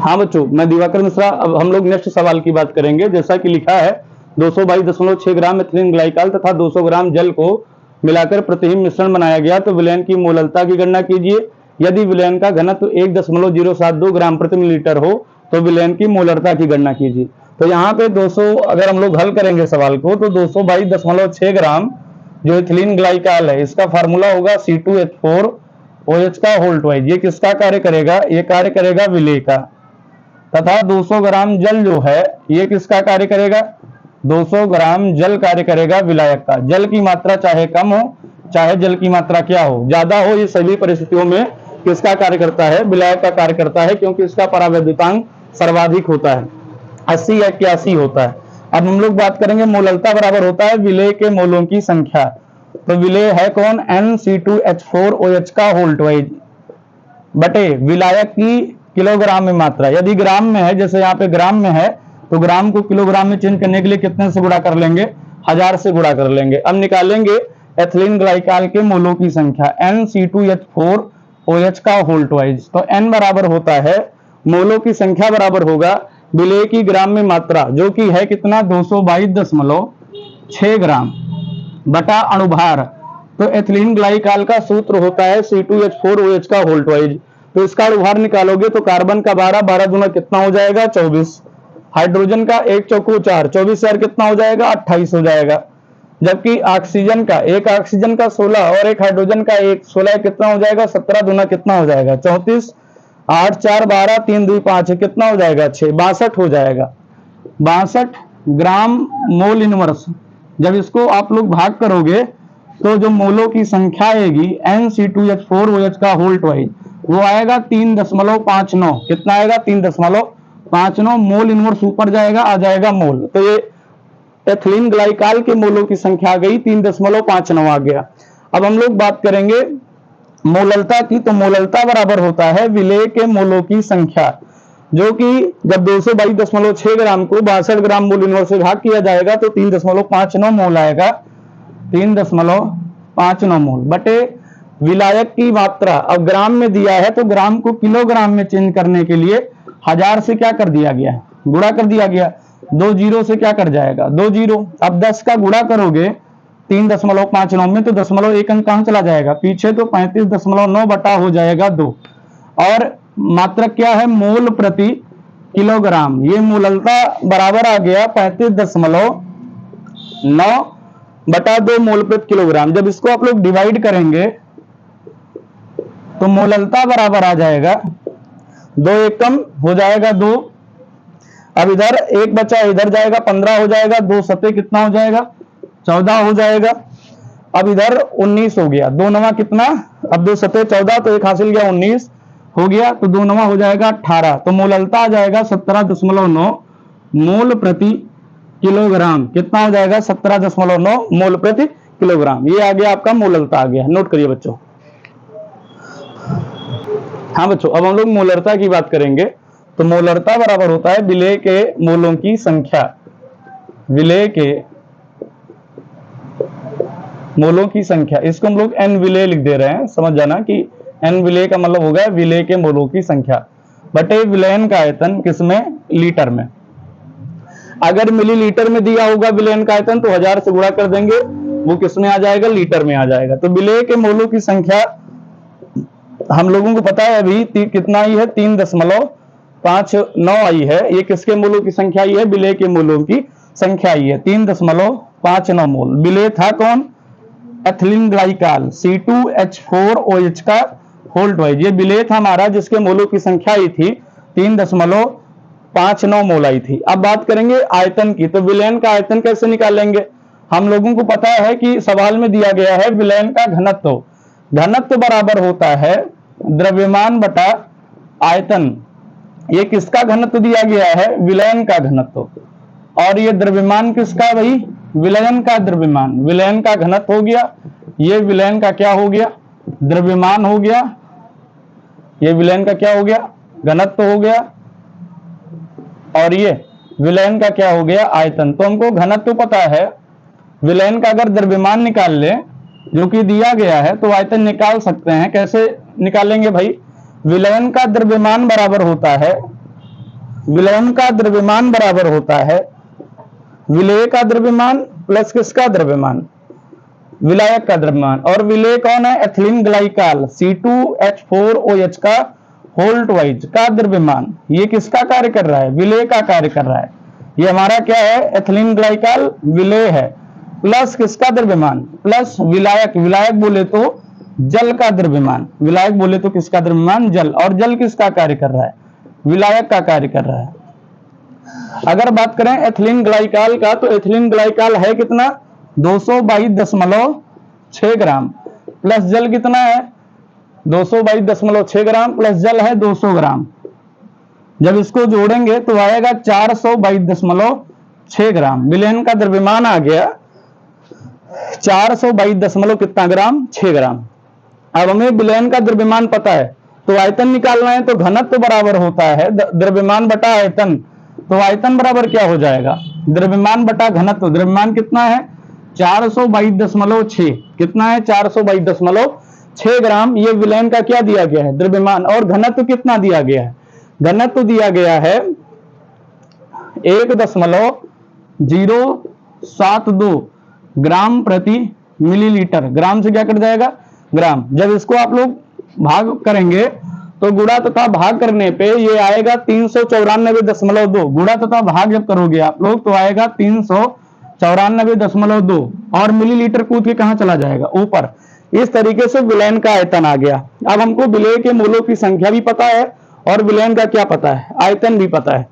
हाँ बच्चों, मैं दिवाकर मिश्रा। अब हम लोग नेक्स्ट सवाल की बात करेंगे। जैसा कि लिखा है 222.6 ग्राम एथिलीन ग्लाइकॉल तथा 200 ग्राम जल को मिलाकर प्रतिहिम मिश्रण बनाया गया, तो विलयन की मोललता की गणना कीजिए। यदि विलयन का घनत्व 1.072 ग्राम प्रति मिलीलीटर हो तो विलयन की मोलरता की गणना कीजिए। तो यहाँ पे 200 अगर हम लोग हल करेंगे सवाल को, तो 222.6 ग्राम जो एथिलीन ग्लाइकॉल है, इसका फार्मूला होगा C2H4OH का होल ट्वाइस। ये किसका कार्य करेगा? ये कार्य करेगा विलेय का। तथा 200 ग्राम जल जो है, ये किसका कार्य करेगा? 200 ग्राम जल कार्य करेगा विलायक का। जल की मात्रा चाहे कम हो चाहे जल की मात्रा क्या हो, ज्यादा हो, ये सभी परिस्थितियों में किसका कार्य करता है? विलायक का कार्य करता है, क्योंकि इसका परावैद्युतांक सर्वाधिक होता है, 80 या 81 होता है। अब हम लोग बात करेंगे मोललता बराबर होता है विलेय के मोलों की संख्या। तो विलेय है कौन? NC2H4OH का होल ट्वाइस बटे विलायक की किलोग्राम में मात्रा। यदि ग्राम में है, जैसे यहाँ पे ग्राम में है, तो ग्राम को किलोग्राम में चेंज करने के लिए कितने से गुणा कर लेंगे? 1000 से गुणा कर लेंगे। अब निकालेंगे एथिलीन ग्लाइकॉल के मोलों की संख्या, NC2H4OH का होल ट्वाइस। तो N बराबर होता है, मोलों की संख्या बराबर होगा विलेय की ग्राम में मात्रा, जो कि है कितना? 222.6 ग्राम बटा अणुभार। तो एथिलीन ग्लाइकॉल का सूत्र होता है C2H4OH का होल ट्वाइस। तो इसका अणुभार निकालोगे तो कार्बन का 12, 12 दूना कितना हो जाएगा? 24। हाइड्रोजन का 1 चौको 4, 24 यार कितना हो जाएगा? 28 हो जाएगा। जबकि ऑक्सीजन का, एक ऑक्सीजन का 16 और एक हाइड्रोजन का 1, 16 कितना हो जाएगा? 17 दूना कितना हो जाएगा? 34। 8 4 12, 3 2 5 कितना हो जाएगा? 6, 62 हो जाएगा। 62 ग्राम मोल इनवर्स। जब इसको आप लोग भाग करोगे तो जो मोलों की संख्या आएगी NC2H4OH का होल ट्वाइस, वो आएगा 3.59। कितना आएगा? 3.59 मोल इनवर्स ऊपर जाएगा, आ जाएगा मोल। तो ये एथिलीन ग्लाइकॉल के मोलों की संख्या आ गई, 3.59 आ गया। अब हम लोग बात करेंगे मोललता की। तो मोललता बराबर होता है विलेय के मोलों की संख्या, जो कि जब 222.6 ग्राम को 62 ग्राम मोल इनवर्स से भाग किया जाएगा तो 3.59 मोल आएगा। 3.59 मोल बटे विलायक की मात्रा। अब ग्राम में दिया है तो ग्राम को किलोग्राम में चेंज करने के लिए 1000 से क्या कर दिया गया? गुणा कर दिया गया। 2 जीरो से क्या कर जाएगा? 2 जीरो। अब 10 का गुणा करोगे 3.59 में तो 0.1 अंक कहां चला जाएगा? पीछे। तो 35.9 बटा हो जाएगा 2। और मात्रक क्या है? मोल प्रति किलोग्राम। ये मोललता बराबर आ गया 35.9 बटा 2 मोल प्रति किलोग्राम। जब इसको आप लोग डिवाइड करेंगे तो मोललता बराबर आ जाएगा 2 एकम हो जाएगा 2। अब इधर एक बचा, इधर जाएगा 15 हो जाएगा। 2 सते कितना हो जाएगा? 14 हो जाएगा। अब इधर 19 हो गया। 2 नवा कितना? अब 2 सते 14, तो एक हासिल गया 19 हो गया। तो 2 नवा हो जाएगा 18। तो मोललता आ जाएगा 17.9 मोल प्रति किलोग्राम। कितना हो जाएगा? 17.9 मोल प्रति किलोग्राम। ये आ गया आपका मोललता आ गया। नोट करिए बच्चों। हाँ बच्चों, अब हम लोग मोलरता की बात करेंगे। तो मोलरता बराबर होता है विलेय के मोलों की संख्या। विलेय के मोलों की संख्या, इसको हम लोग N विलेय लिख दे रहे हैं। समझ जाना कि N विलेय का मतलब होगा विलेय के मोलों की संख्या बटे विलयन का आयतन। किसमें? लीटर में। अगर मिलीलीटर में दिया होगा विलयन का आयतन तो 1000 से गुणा कर देंगे, वो किसमें आ जाएगा? लीटर में आ जाएगा। तो विलेय के मोलों की संख्या हम लोगों को पता है अभी कितना आई है? 3.59 आई है। ये किसके मोलों की संख्या आई है? विलेय के मोलों की संख्या आई है 3.59 मोल। विलेय था कौन? एथिलीन ग्लाइकॉल C2H4OH का होल ट्वाइस। ये विलेय था हमारा जिसके मोलों की संख्या आई थी 3.59 मोल आई थी। अब बात करेंगे आयतन की। तो विलयन का आयतन कैसे निकालेंगे? हम लोगों को पता है कि सवाल में दिया गया है विलयन का घनत्व। घनत्व बराबर होता है द्रव्यमान बटा आयतन। ये किसका घनत्व दिया गया है? विलयन का घनत्व। और ये द्रव्यमान किसका? भाई विलयन का द्रव्यमान। विलयन का घनत्व हो गया, ये विलयन का क्या हो गया? द्रव्यमान हो गया। ये विलयन का क्या हो गया? घनत्व हो गया। और ये विलयन का क्या हो गया? आयतन। तो हमको घनत्व पता है, विलयन का अगर द्रव्यमान निकाल ले जो कि दिया गया है तो आयतन निकाल सकते हैं। कैसे निकालेंगे भाई? विलयन का द्रव्यमान बराबर होता है विलयन का द्रव्यमान बराबर होता है विलेय का द्रव्यमान प्लस किसका द्रव्यमान, विलायक का द्रव्यमान। और विलेय कौन है, एथिलीन ग्लाइकॉल C2H4OH का होल ट्वाइस का द्रव्यमान। ये किसका कार्य कर रहा है, विलेय का कार्य कर रहा है। ये हमारा क्या है, एथिलीन ग्लाइकॉल विलेय है, प्लस किसका द्रव्यमान, प्लस विलायक, विलायक बोले तो जल का द्रव्यमान, विलायक बोले तो किसका द्रव्यमान, जल। और जल किसका कार्य कर रहा है, विलायक का कार्य कर रहा है। अगर बात करें एथिलीन ग्लाइकॉल का, तो एथिलीन ग्लाइकॉल है कितना, 222.6 ग्राम, प्लस जल कितना है 222.6 ग्राम, प्लस जल है 200 ग्राम। जब इसको जोड़ेंगे तो आएगा 422.6 ग्राम। विलयन का द्रव्यमान आ गया 422 कितना ग्राम, 6 ग्राम। अब हमें विलयन का द्रव्यमान पता है, तो आयतन निकालना है, तो घनत्व बराबर होता है द्रव्यमान बटा आयतन। तो आयतन बराबर क्या हो जाएगा, द्रव्यमान बटा घनत्व। द्रव्यमान कितना है 422.6, कितना है 422.6 ग्राम। ये विलयन का क्या दिया गया है, द्रव्यमान। और घनत्व कितना दिया गया है, घनत्व दिया गया है 1.072 ग्राम प्रति मिलीलीटर। ग्राम से क्या कट जाएगा, ग्राम। जब इसको आप लोग भाग करेंगे तो गुणा तथा भाग करने पे ये आएगा 394.2। गुणा तथा भाग जब करोगे आप लोग तो आएगा 394.2, और मिलीलीटर कूद के कहां चला जाएगा, ऊपर। इस तरीके से विलयन का आयतन आ गया। अब हमको विलेय के मोलों की संख्या भी पता है और विलयन का क्या पता है, आयतन भी पता है।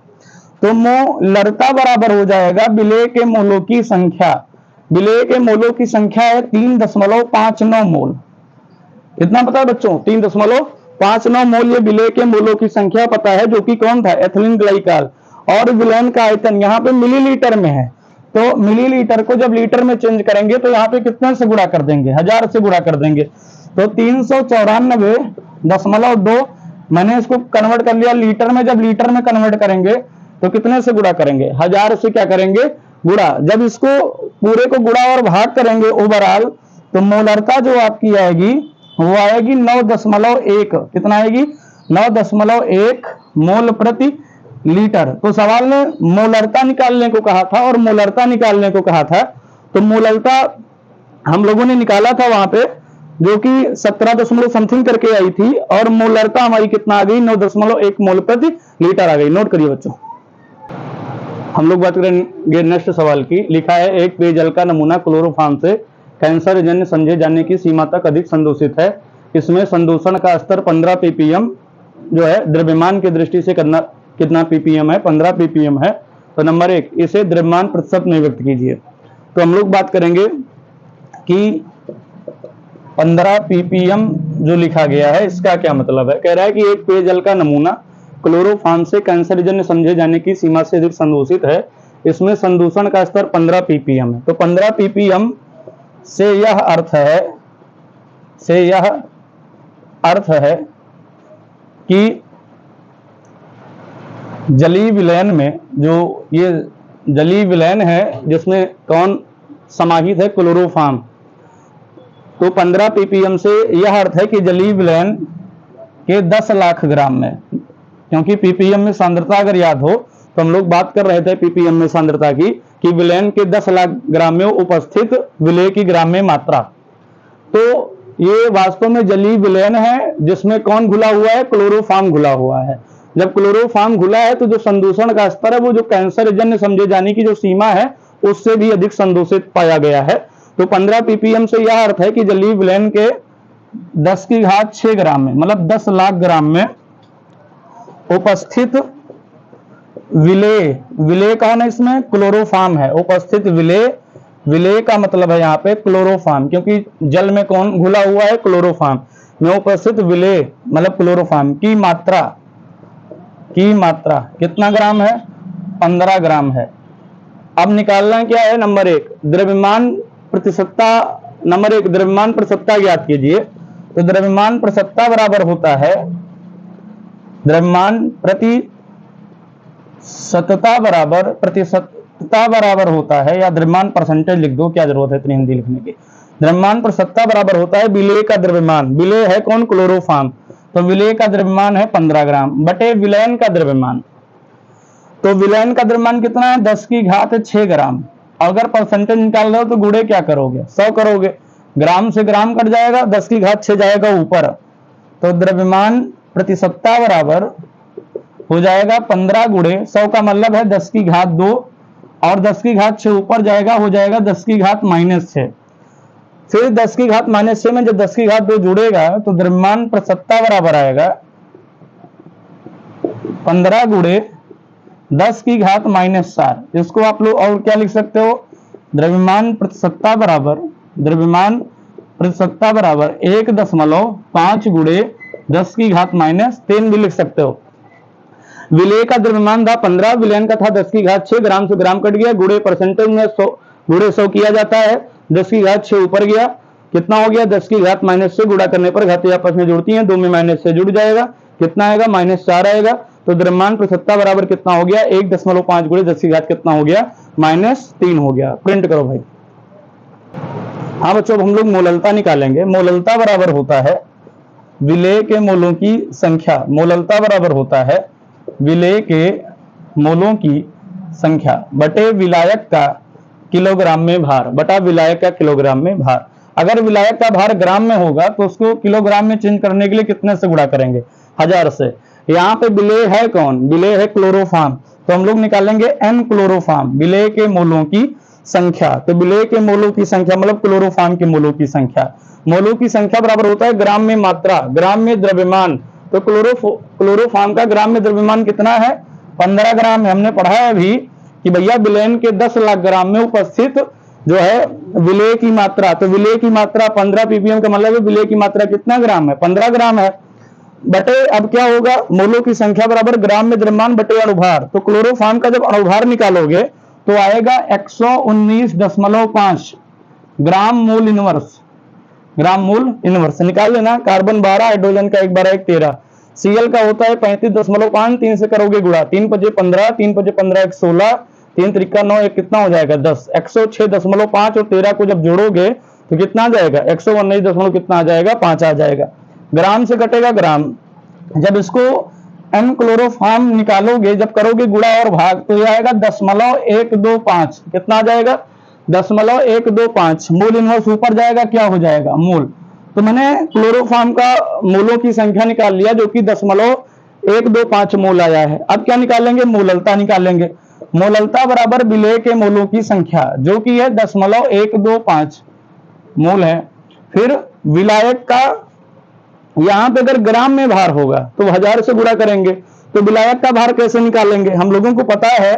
तो मोलरता बराबर हो जाएगा विलेय के मोलों की संख्या। विलेय के मोलों की संख्या है 3.59 मोल। कितना पता है बच्चों, 3.59 मोल। ये विलेय के मोलों की संख्या पता है, जो कि कौन था, एथिलीन ग्लाइकॉल। और विलयन का आयतन यहाँ पे मिलीलीटर में है, तो मिलीलीटर को जब लीटर में चेंज करेंगे तो यहाँ पे कितने से गुणा कर देंगे, 1000 से गुणा कर देंगे। तो 394.2 मैंने इसको कन्वर्ट कर लिया लीटर में। जब लीटर में कन्वर्ट करेंगे तो कितने से गुणा करेंगे, 1000 से क्या करेंगे, गुणा। जब इसको पूरे को गुणा और भाग करेंगे ओवरऑल, तो मोलरता जो आपकी आएगी वो आएगी 9.1। कितना आएगी, 9.1 मोल प्रति लीटर। तो सवाल ने मोलरता निकालने को कहा था और मोलरता निकालने को कहा था, तो मोलरता हम लोगों ने निकाला था वहां पे, जो कि 17 समथिंग करके आई थी, और मोलरता हमारी कितना आ गई, 9.1 मोल प्रति लीटर आ गई। नोट करिए बच्चों। हम लोग बात करेंगे नेक्स्ट सवाल की। लिखा है, एक पेयजल का नमूना क्लोरोफॉर्म से कैंसर जन्य समझे जाने की सीमा तक अधिक संदूषित है। इसमें संदूषण का स्तर 15 ppm जो है, द्रव्यमान की दृष्टि से कितना ppm है, 15 ppm है। तो नंबर 1, इसे द्रव्यमान प्रतिशत में व्यक्त कीजिए। तो हम लोग बात करेंगे कि 15 ppm जो लिखा गया है, इसका क्या मतलब है। कह रहा है कि एक पेयजल का नमूना क्लोरोफॉर्म से कैंसरजन्य समझे जाने की सीमा से अधिक संदूषित है। इसमें संदूषण का स्तर 15 ppm है। तो 15 ppm से यह अर्थ है कि जलीय विलयन में, जो ये जलीय विलयन है जिसमें कौन समाहित है, क्लोरोफॉर्म। तो 15 ppm से यह अर्थ है कि जलीय विलयन के 10 लाख ग्राम में, क्योंकि ppm में सांद्रता अगर याद हो तो हम लोग बात कर रहे थे ppm में सांद्रता की, कि विलयन के 10 लाख ग्राम में उपस्थित विलेय की ग्राम में मात्रा। तो ये वास्तव में जलीय विलयन है जिसमें कौन घुला हुआ है, क्लोरोफॉर्म घुला हुआ है। जब क्लोरोफॉर्म घुला है तो जो संदूषण का स्तर है वो जो कैंसर जन्य समझे जाने की जो सीमा है उससे भी अधिक संदूषित पाया गया है। तो 15 ppm से यह अर्थ है कि जलीय विलयन के 10⁶ ग्राम में, मतलब 10 लाख ग्राम में उपस्थित विलेय कौन है, इसमें क्लोरोफॉर्म है। उपस्थित विलेय का मतलब है यहाँ पे क्लोरोफॉर्म, क्योंकि जल में कौन घुला हुआ है, क्लोरोफॉर्म में उपस्थित विलेय मतलब क्लोरोफॉर्म की मात्रा कितना ग्राम है, 15 ग्राम है। अब निकालना क्या है, नंबर 1 द्रव्यमान प्रतिशतता। नंबर 1 द्रव्यमान प्रतिशतता ज्ञात कीजिए। तो द्रव्यमान प्रतिशतता बराबर होता है, द्रव्यमान प्रतिशतता बराबर होता है, या द्रव्यमान परसेंटेज लिख दो, क्या जरूरत है इतनी हिंदी लिखने की। द्रव्यमान प्रतिशतता बराबर होता है विलेय का द्रव्यमान। विलेय है कौन, क्लोरोफॉर्म। तो विलेय का द्रव्यमान है 15 ग्राम बटे विलयन का द्रव्यमान। तो विलयन का द्रव्यमान कितना है? 10 की घात 6 ग्राम। अगर परसेंटेज निकाल रहे हो तो गुणे क्या करोगे? 100 करोगे। ग्राम से ग्राम कट जाएगा, 10 की घात 6 जाएगा ऊपर, तो द्रव्यमान प्रतिशतता बराबर हो जाएगा 15 गुणे 100 का मतलब है 10 की घात 2, और 10 की घात 6 ऊपर जाएगा, हो जाएगा 10 की घात -6। फिर 10 की घात -6 में जब 10 की घात 2 जुड़ेगा तो द्रव्यमान प्रतिशतता बराबर आएगा 15 गुणे 10 की घात -4। इसको आप लोग और क्या लिख सकते हो? द्रव्यमान प्रतिशतता बराबर 1.5 गुणे 10 की घात -3 भी लिख सकते हो। विलेय का द्रव्यमान था 15, विलयन का था 10 की घात 6, ग्राम से ग्राम कट गया, गुणे परसेंटेज में 100 गुणे 100 किया जाता है। 10 की घात 6 ऊपर गया, कितना हो गया? 10 की घात -6 गुणा करने पर घातें आपस में जुड़ती हैं, 2 में -6 जुड़ जाएगा, कितना आएगा? -4 आएगा। तो द्रव्यमान प्रतिशतता बराबर कितना हो गया? 1.5 गुणे 10 की घात कितना हो गया? -3 हो गया। प्रिंट करो भाई। हाँ बच्चों, अब हम लोग मोललता निकालेंगे। मोललता बराबर होता है विलेय के मोलों की संख्या। मोललता बराबर होता है विलेय के मोलों की संख्या बटे विलायक का किलोग्राम में भार, बटा विलायक का किलोग्राम में भार। अगर विलायक का भार ग्राम में होगा तो उसको किलोग्राम में चेंज करने के लिए कितने से गुणा करेंगे? 1000 से। यहाँ पे विलेय है कौन? विलेय है क्लोरोफॉर्म, तो हम लोग निकालेंगे एन क्लोरोफॉर्म, विलेय के मोलों की संख्या। तो विलेय के मोलों की संख्या मतलब क्लोरोफॉर्म के मोलों की संख्या। मोलों की संख्या बराबर होता है ग्राम में मात्रा, ग्राम में द्रव्यमान। तो क्लोरोफॉर्म का ग्राम में द्रव्यमान कितना है? 15 ग्राम है। हमने पढ़ा है अभी कि भैया विलयन के 10 लाख ग्राम में उपस्थित जो है विलेय की मात्रा, तो विलेय की मात्रा 15 ppm का मतलब है विलेय की मात्रा कितना ग्राम है? 15 ग्राम है। बटे अब क्या होगा? मोलों की संख्या बराबर ग्राम में द्रव्यमान बटे अणुभार। तो क्लोरोफॉर्म का जब अणुभार निकालोगे तो आएगा 119.5 ग्राम मूल इनवर्स। ग्राम मूल इनवर्स निकाल लेना। कार्बन 12, हाइड्रोजन का 1 12 1 13, सीएल का होता है 35.5, 3 से करोगे गुणा, 3 पजे 15, 3 पजे 15 1 16, 3 त्रिका 9, एक कितना हो जाएगा? 10। 106.5 और 13 को जब जोड़ोगे तो कितना आ जाएगा? 119 कितना आ जाएगा? 5 आ जाएगा। ग्राम से कटेगा ग्राम। जब इसको एन क्लोरोफॉर्म निकालोगे, जब करोगे गुणा और भाग, तो यह आएगा 0.125। कितना आ जाएगा? 0.125। मूल इनवर्स ऊपर जाएगा, क्या हो जाएगा? मूल। तो मैंने क्लोरोफॉर्म का मोलों की संख्या निकाल लिया जो कि 0.125 मोल आया है। अब क्या निकालेंगे? मोललता निकालेंगे। मोललता बराबर विलेय के मोलों की संख्या जो कि है 0.125 मोल है। फिर विलायक का, यहां पे अगर ग्राम में भार होगा तो 1000 से गुणा करेंगे। तो विलायक का भार कैसे निकालेंगे? हम लोगों को पता है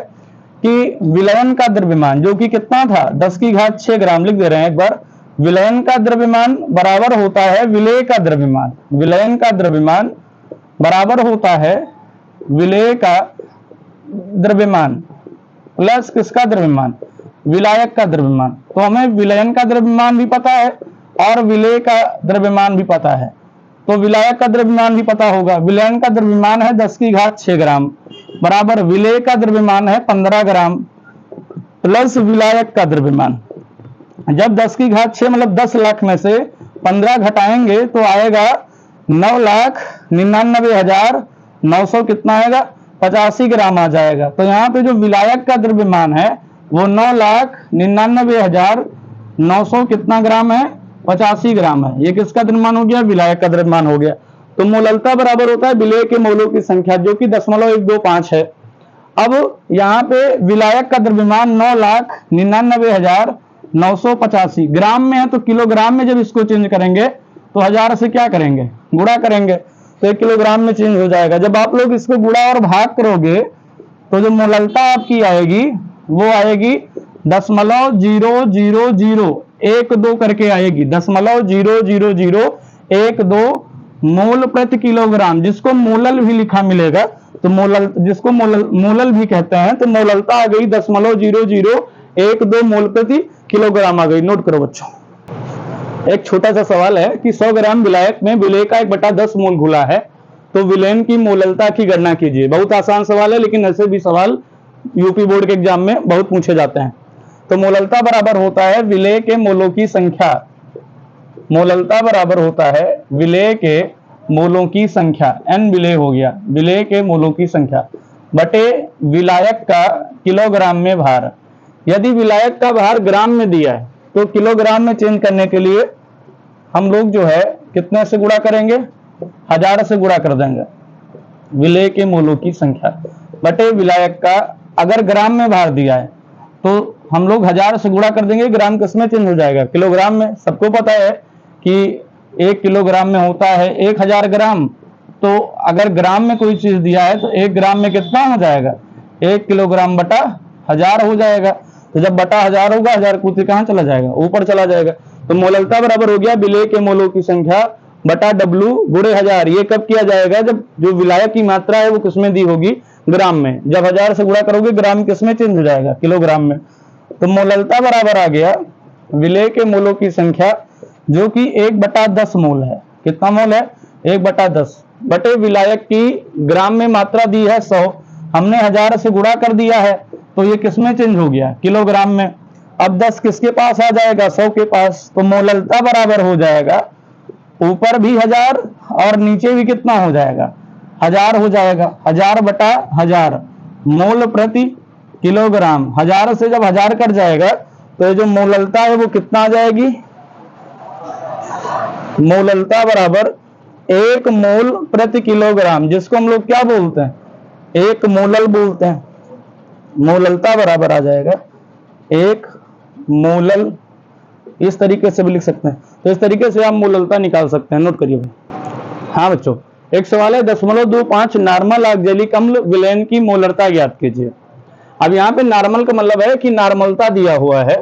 कि विलयन का द्रव्यमान जो कि कितना था? 10 की घात 6 ग्राम। लिख दे रहे हैं एक बार। विलयन का द्रव्यमान बराबर होता है विलेय का द्रव्यमान। विलयन का द्रव्यमान बराबर होता है विलेय का द्रव्यमान प्लस किसका द्रव्यमान? विलायक का द्रव्यमान। तो हमें विलयन का द्रव्यमान भी पता है और विलेय का द्रव्यमान भी पता है, तो विलायक का द्रव्यमान भी पता होगा। विलयन का द्रव्यमान है 10 की घात 6 ग्राम बराबर विलेय का द्रव्यमान है 15 ग्राम प्लस विलायक का द्रव्यमान। जब 10 की घात 6 मतलब 10 लाख में से 15 घटाएंगे तो आएगा 9,99,900 कितना आएगा? 85 ग्राम आ जाएगा। तो यहाँ पे जो विलायक का द्रव्यमान है वो 9,99,900 कितना ग्राम है? 85 ग्राम है। ये किसका द्रव्यमान हो गया? विलायक का द्रव्यमान हो गया। तो मोललता बराबर होता है विलेय के मोलों की संख्या जो कि 0.125 है। अब यहाँ पे विलायक का द्रव्यमान 9,99,985 ग्राम में है, तो किलोग्राम में जब इसको चेंज करेंगे तो 1000 से क्या करेंगे? गुणा करेंगे, तो 1 किलोग्राम में चेंज हो जाएगा। जब आप लोग इसको गुणा और भाग करोगे तो जो मोललता आपकी आएगी वो आएगी 0.00012 करके आएगी। 0.00012 मोल प्रति किलोग्राम, जिसको मोलल भी लिखा मिलेगा। तो मोलल, जिसको मोलल भी कहते हैं, तो मोललता आ गई 0.0012 मोल प्रति किलोग्राम आ गई। नोट करो बच्चों। एक छोटा सा सवाल है कि 100 ग्राम विलायक में विलेय का 1/10 मोल घुला है, तो विलयन की मोललता की गणना कीजिए। बहुत आसान सवाल है, लेकिन ऐसे भी सवाल यूपी बोर्ड के एग्जाम में बहुत पूछे जाते हैं। तो मोललता बराबर होता है विलेय के मोलों की संख्या। मोललता बराबर होता है विलेय के मोलों की संख्या, n विलेय हो गया, विलेय के मोलों की संख्या बटे विलायक का किलोग्राम में भार, यदि विलायक का भार ग्राम में दिया है तो किलोग्राम में चेंज करने के लिए हम लोग जो है कितने से गुणा करेंगे, 1000 से गुणा कर देंगे। विलेय के मोलों की संख्या बटे विलायक का, अगर ग्राम में भार दिया है तो हम लोग 1000 से गुणा कर देंगे, ग्राम किस में चेंज हो जाएगा, किलोग्राम में। सबको पता है कि 1 किलोग्राम में होता है 1000 ग्राम, तो अगर ग्राम में कोई चीज दिया है तो 1 ग्राम में कितना हो जाएगा, 1 किलोग्राम बटा 1000 हो जाएगा। तो जब बटा 1000 होगा, 1000 कूद कहां चला जाएगा, ऊपर चला जाएगा। तो मोललता बराबर हो गया विलेय के मोलों की संख्या बटा W गुणे 1000। ये कब किया जाएगा, जब जो विलायक की मात्रा है वो किसमें दी होगी, ग्राम में। जब 1000 से गुणा करोगे ग्राम किसमें चेंज हो जाएगा, किलोग्राम में। तो मोललता बराबर आ गया विलेय के मोलों की संख्या जो कि 1/10 मोल है। कितना मोल है, 1/10 बटे विलायक की ग्राम में मात्रा दी है 100, हमने 1000 से गुणा कर दिया है तो ये किसमें चेंज हो गया, किलोग्राम में। अब 10 किसके पास आ जाएगा, 100 के पास। तो मोललता बराबर हो जाएगा ऊपर भी 1000 और नीचे भी कितना हो जाएगा, 1000 हो जाएगा। 1000/1000 मोल प्रति किलोग्राम। 1000 से जब 1000 कट जाएगा तो ये जो मोललता है वो कितना आ जाएगी, मोललता बराबर 1 मोल प्रति किलोग्राम, जिसको हम लोग क्या बोलते हैं, 1 मोलल बोलते हैं। मोललता बराबर आ जाएगा 1 मोलल। इस तरीके से भी लिख सकते हैं। तो इस तरीके से आप मोललता निकाल सकते हैं, नोट करिए भाई। हाँ बच्चों, एक सवाल है 0.25 नॉर्मल ऑक्जेलिक अम्ल विलेन की मोलरता ज्ञात कीजिए। अब यहाँ पे नॉर्मल का मतलब है कि नॉर्मलता दिया हुआ है,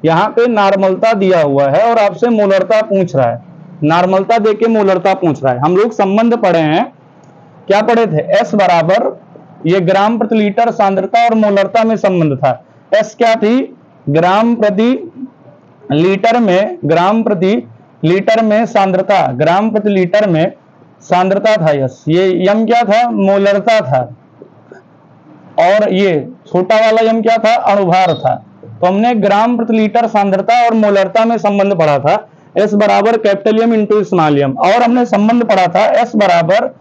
यहाँ पे नॉर्मलता दिया हुआ है और आपसे मोलरता पूछ रहा है। नॉर्मलता देके मोलरता पूछ रहा है। हम लोग संबंध पढ़े हैं, क्या पढ़े थे, एस बराबर, ये ग्राम प्रति लीटर सांद्रता और मोलरता में संबंध था। एस क्या थी, ग्राम प्रति लीटर में, ग्राम प्रति लीटर में सांद्रता, ग्राम प्रति लीटर में सांद्रता था यस। ये यम क्या था, मोलरता था। और ये छोटा वाला यम क्या था, अणुभार था। तो हमने ग्राम प्रति लीटर सांद्रता और मोलरता में संबंध पढ़ा था, एस बराबर capital M into small M. और हमने संबंध पढ़ा था एस बराबर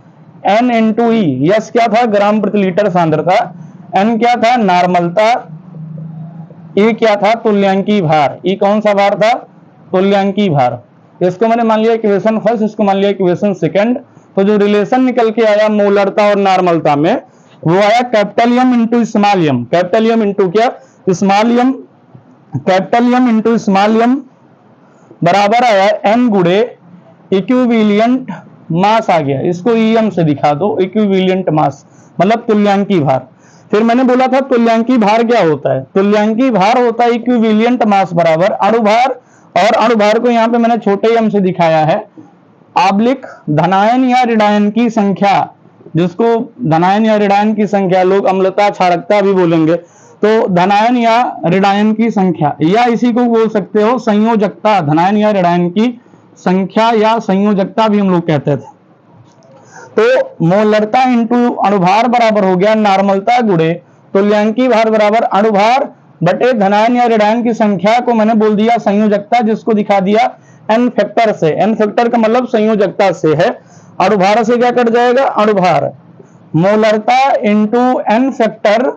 एन इंटू ई। यस क्या था, ग्राम प्रति लीटर सांद्रता, एन क्या था, नॉर्मलता, ई क्या था, तुल्यांकी भार। ई कौन सा भार था, तुल्यांकी भार। इसको मैंने मान लिया इक्वेशन फर्स्ट, इसको मान लिया इक्वेशन सेकंड। तो जो रिलेशन निकल के आया मोलरता और नॉर्मलता में, वो आया capital M into small M. Capital M into क्या, small M. Capital M into small M बराबर आया एन गुणे इक्विवेलेंट मास आ गया। इसको ईएम से दिखा दो, इक्विवेलेंट मास मतलब तुल्यांकी भार। फिर मैंने बोला था तुल्यांकी भार क्या होता है, तुल्यांकी भार होता है इक्विवेलेंट मास बराबर अणुभार, और अणुभार को यहाँ पे मैंने छोटे एम से दिखाया है, आब्लिक धनायन या ऋणायन की संख्या, जिसको धनायन या ऋणायन की संख्या लोग अम्लता क्षारकता भी बोलेंगे। तो धनायन या ऋणायन की संख्या, या इसी को बोल सकते हो संयोजकता, धनायन या ऋणायन की संख्या या संयोजकता भी हम लोग कहते थे। तो मोलरता इंटू अणुभार बराबर हो गया नॉर्मलता गुणे तुल्यांकी भार बराबर अणुभार बटे धनायन या ऋणायन की संख्या को मैंने बोल दिया संयोजकता, जिसको दिखा दिया एन फैक्टर से। एन फैक्टर का मतलब संयोजकता से है। अणुभार से क्या कट जाएगा, अणुभार। मोलरता इंटू एन फैक्टर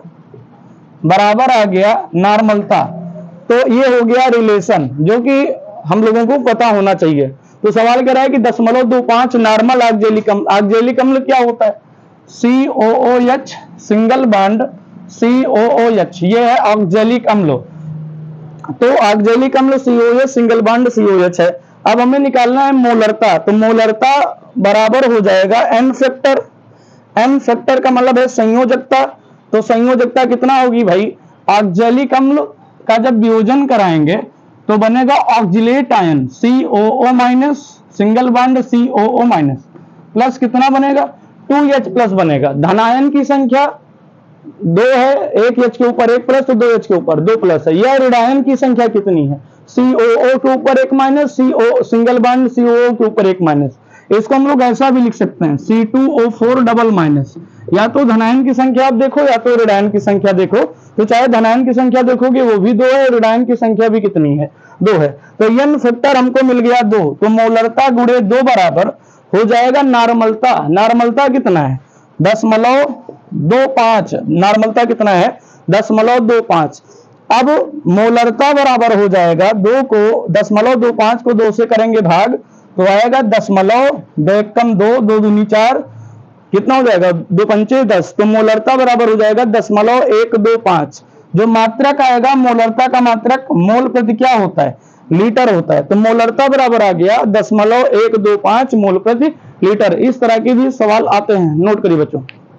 बराबर आ गया नॉर्मलता। तो ये हो गया रिलेशन जो कि हम लोगों को पता होना चाहिए। तो सवाल कह रहा है कि 0.25 नॉर्मल ऑक्जेलिक अम्ल। ऑक्जेलिक अम्ल क्या होता है, COOH सिंगल बॉन्ड COOH, ये है ऑक्जेलिक अम्ल। तो ऑक्जेलिक अम्ल COOH सिंगल बॉन्ड COH है। अब हमें निकालना है मोलरता। तो मोलरता बराबर हो जाएगा एन फैक्टर। एन फैक्टर का मतलब है संयोजकता। तो संयोजकता कितना होगी भाई, ऑक्जेलिक अम्ल का जब वियोजन कराएंगे तो बनेगा oxalate ion COO minus single bond COO minus plus कितना बनेगा 2H प्लस बनेगा। धनायन की संख्या 2 है, एक H के ऊपर एक प्लस, तो 2H के ऊपर 2 प्लस है। यह ऋणायन की संख्या कितनी है, COO के ऊपर एक minus, CO single bond COO के ऊपर एक माइनस। इसको हम लोग ऐसा भी लिख सकते हैं C2O4 डबल माइनस। या तो धनायन की संख्या आप देखो या तो ऋणायन की संख्या देखो। तो चाहे धनायन की संख्या देखोगे वो भी 2 है, ऋणायन की संख्या भी कितनी है, 2 है। तो एन फैक्टर हमको मिल गया 2। तो मोलरता गुणे 2 बराबर हो जाएगा नॉर्मलता। नॉर्मलता कितना है 10 0.25, नॉर्मलता कितना है 0.25। अब मोलरता बराबर हो जाएगा 2 को 0.25 को 2 से करेंगे भाग तो आएगा 0.2 2 दूनी 4, कितना हो जाएगा 2 पंचे 10, तो मोलरता बराबर हो जाएगा 0.125। जो मात्रक आएगा मोलरता का मात्रक मोल प्रति क्या होता है लीटर होता है, तो मोलरता बराबर आ गया 0.125 मोल प्रति लीटर। इस तरह के भी सवाल आते हैं, नोट करिए बच्चों।